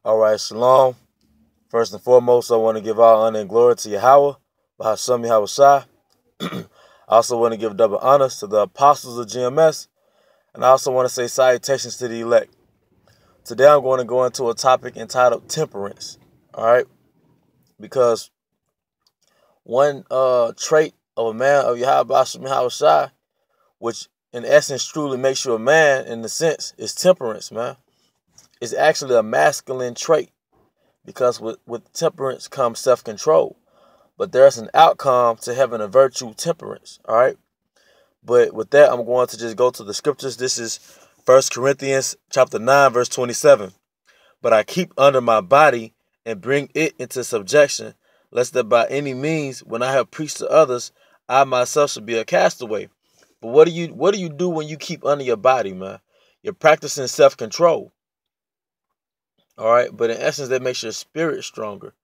All right, shalom. First and foremost, I want to give all honor and glory to Yahweh, Bahasham Yahweh Shai. I also want to give double honors to the apostles of GMS, and I also want to say salutations to the elect. Today I'm going to go into a topic entitled temperance, all right? Because one trait of a man of Yahweh Bahasham Yahweh Shai, which in essence truly makes you a man in the sense, is temperance, man. It's actually a masculine trait. Because with temperance comes self-control. But there's an outcome to having a virtue temperance, all right? But with that, I'm going to just go to the scriptures. This is 1 Corinthians chapter 9, verse 27. But I keep under my body and bring it into subjection, lest that by any means, when I have preached to others, I myself should be a castaway. But what do you do when you keep under your body, man? You're practicing self-control. All right, but in essence, that makes your spirit stronger.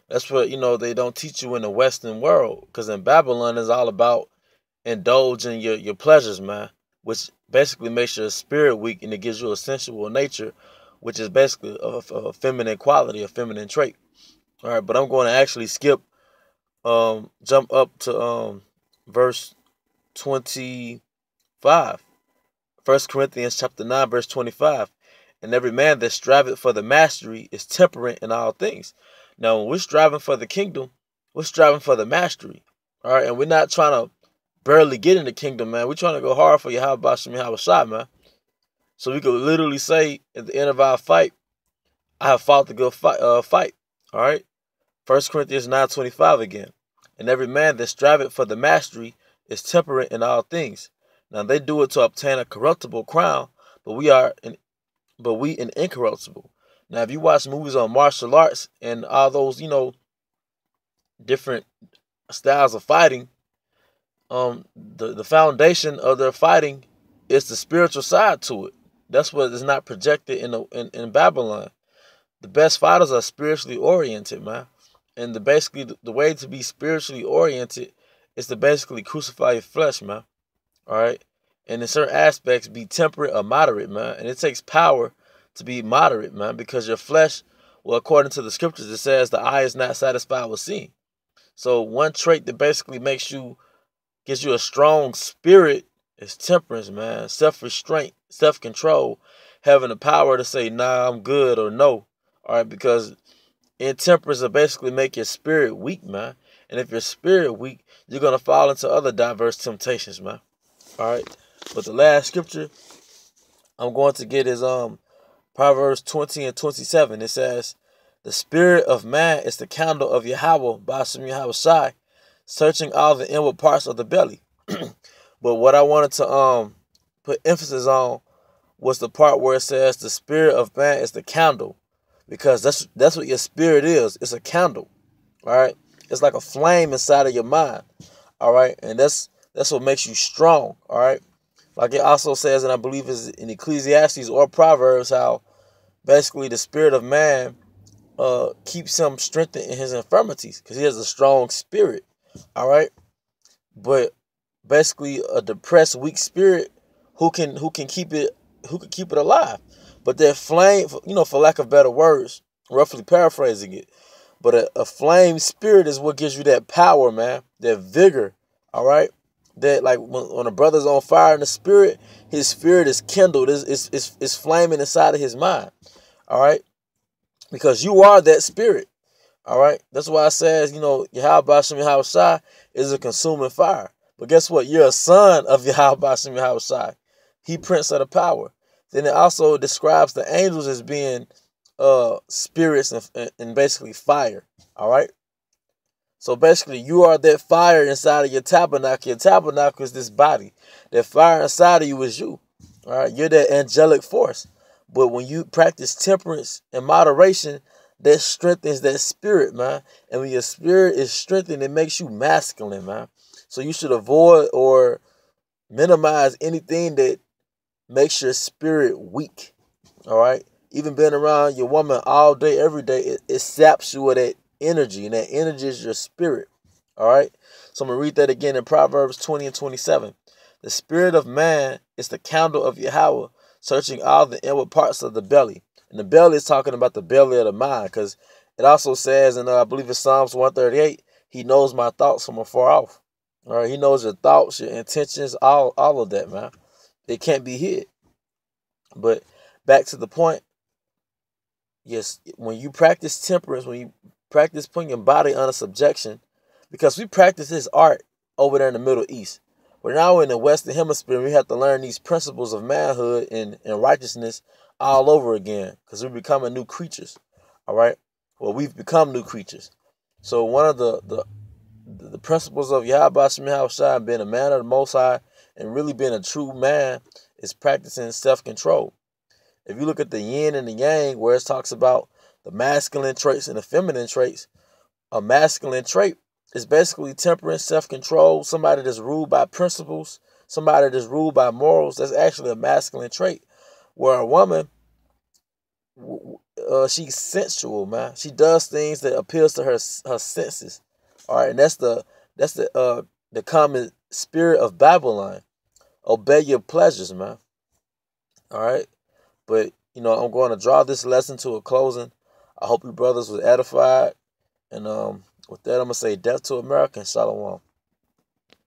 That's what, they don't teach you in the Western world. Because in Babylon, it's all about indulging your pleasures, man. Which basically makes your spirit weak and it gives you a sensual nature, which is basically a feminine quality, a feminine trait. All right, but I'm going to actually jump up to verse 25. 1 Corinthians chapter 9, verse 25. And every man that striveth for the mastery is temperate in all things. Now, when we're striving for the kingdom, we're striving for the mastery. All right, and we're not trying to barely get in the kingdom, man. We're trying to go hard for Yahweh Bashem Yahweh Shai, man. So we could literally say at the end of our fight, I have fought the good fight. All right, 1 Corinthians 9:25 again. And every man that striveth for the mastery is temperate in all things. Now they do it to obtain a corruptible crown, but we an incorruptible. Now, if you watch movies on martial arts and all those, different styles of fighting, the foundation of their fighting is the spiritual side to it. That's what is not projected in Babylon. The best fighters are spiritually oriented, man. And the way to be spiritually oriented is to basically crucify your flesh, man. All right. And in certain aspects, be temperate or moderate, man. And it takes power to be moderate, man, because your flesh, well, according to the scriptures, it says the eye is not satisfied with seeing. So one trait that basically gives you a strong spirit is temperance, man. Self-restraint, self-control, having the power to say, nah, I'm good or no. All right, because intemperance will basically make your spirit weak, man. And if your spirit weak, you're going to fall into other diverse temptations, man. All right. But the last scripture I'm going to get is Proverbs 20 and 27. It says, the spirit of man is the candle of Yahweh, Ba'ashem Yahweh Shai, searching all the inward parts of the belly. But what I wanted to put emphasis on was the part where it says the spirit of man is the candle. Because that's what your spirit is. It's a candle. All right. It's like a flame inside of your mind. All right. And that's what makes you strong. All right. Like it also says, and I believe it's in Ecclesiastes or Proverbs, how basically the spirit of man keeps him strengthened in his infirmities because he has a strong spirit. All right. But basically a depressed, weak spirit, who can keep it alive? But that flame, for lack of better words, roughly paraphrasing it, but a flame spirit is what gives you that power, man, that vigor. All right. That like when a brother's on fire in the spirit, his spirit is kindled. It's flaming inside of his mind. All right. Because you are that spirit. All right. That's why it says, Yahweh Bashem Yahweh Shai is a consuming fire. But guess what? You're a son of Yahweh Bashem Yahweh Shai. He prince of the power. Then it also describes the angels as being spirits and basically fire. All right. So basically, you are that fire inside of your tabernacle. Your tabernacle is this body. That fire inside of you is you. All right, you're that angelic force. But when you practice temperance and moderation, that strengthens that spirit, man. And when your spirit is strengthened, it makes you masculine, man. So you should avoid or minimize anything that makes your spirit weak. All right, even being around your woman all day, every day, it saps you of that energy, and that energy is your spirit. All right. So I'm going to read that again in Proverbs 20 and 27. The spirit of man is the candle of Yahweh, searching all the inward parts of the belly. And the belly is talking about the belly of the mind, because it also says, and I believe it's Psalms 138, he knows my thoughts from afar off. All right, he knows your thoughts, your intentions, all of that, man. It can't be hid. But back to the point, yes, when you practice temperance, when you practice putting your body under subjection, because we practice this art over there in the Middle East. But now in the Western Hemisphere, we have to learn these principles of manhood and righteousness all over again, because we're becoming new creatures. All right? Well, we've become new creatures. So one of the principles of Yahweh Shai and being a man of the Most High and really being a true man is practicing self-control. If you look at the yin and the yang, where it talks about the masculine traits and the feminine traits, a masculine trait is basically temperance, self-control, somebody that's ruled by principles, somebody that's ruled by morals. That's actually a masculine trait. Where a woman, she's sensual, man. She does things that appeals to her senses. All right, and that's the common spirit of Babylon. Obey your pleasures, man. All right. But, I'm going to draw this lesson to a closing. I hope you brothers was edified. And with that, I'm going to say death to America and shalom.